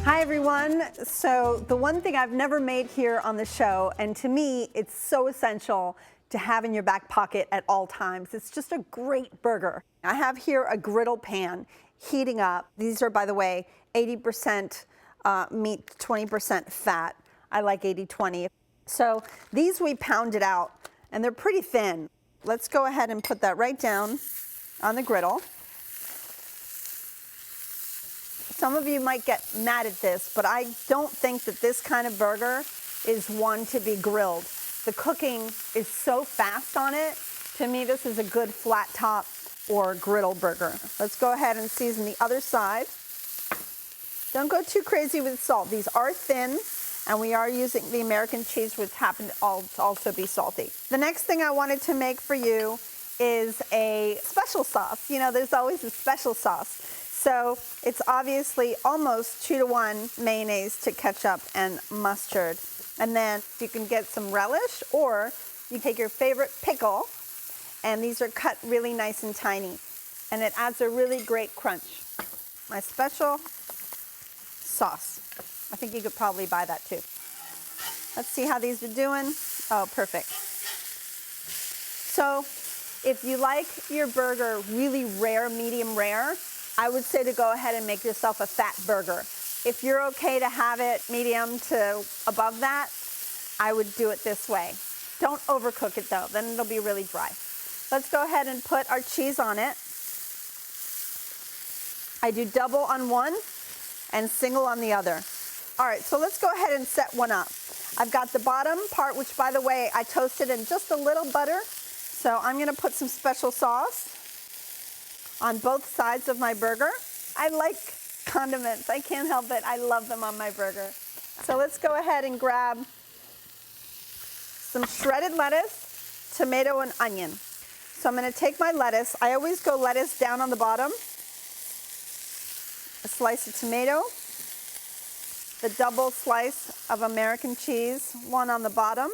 Hi everyone. So the one thing I've never made here on the show, and to me it's so essential to have in your back pocket at all times, it's just a great burger. I have here a griddle pan heating up. These are, by the way, 80% meat, 20% fat. I like 80-20. So these we pounded out and they're pretty thin. Let's go ahead and put that right down on the griddle. Some of you might get mad at this, but I don't think that this kind of burger is one to be grilled. The cooking is so fast on it. To me, this is a good flat top or griddle burger. Let's go ahead and season the other side. Don't go too crazy with salt. These are thin, and we are using the American cheese, which happen to also be salty. The next thing I wanted to make for you is a special sauce. You know, there's always a special sauce. So it's obviously almost 2-to-1 mayonnaise to ketchup and mustard. And then you can get some relish, or you take your favorite pickle, and these are cut really nice and tiny. And it adds a really great crunch. My special sauce. I think you could probably buy that too. Let's see how these are doing. Oh, perfect. So if you like your burger really rare, medium rare, I would say to go ahead and make yourself a fat burger. If you're okay to have it medium to above that, I would do it this way. Don't overcook it though, then it'll be really dry. Let's go ahead and put our cheese on it. I do double on one and single on the other. All right, so let's go ahead and set one up. I've got the bottom part, which by the way, I toasted in just a little butter. So I'm gonna put some special sauce on both sides of my burger. I like condiments, I can't help it. I love them on my burger. So let's go ahead and grab some shredded lettuce, tomato, and onion. So I'm gonna take my lettuce. I always go lettuce down on the bottom, a slice of tomato, the double slice of American cheese, one on the bottom,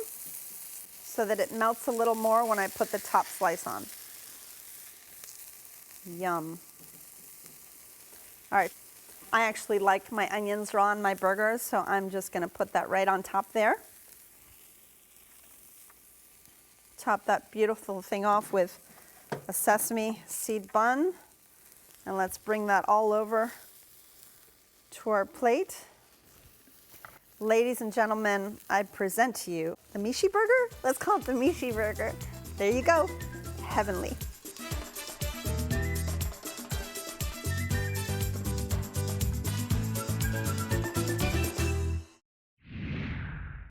so that it melts a little more when I put the top slice on. Yum. All right, I actually like my onions raw on my burgers, so I'm just gonna put that right on top there. Top that beautiful thing off with a sesame seed bun, and let's bring that all over to our plate. Ladies and gentlemen, I present to you the Mishi burger. Let's call it the Mishi burger. There you go, heavenly.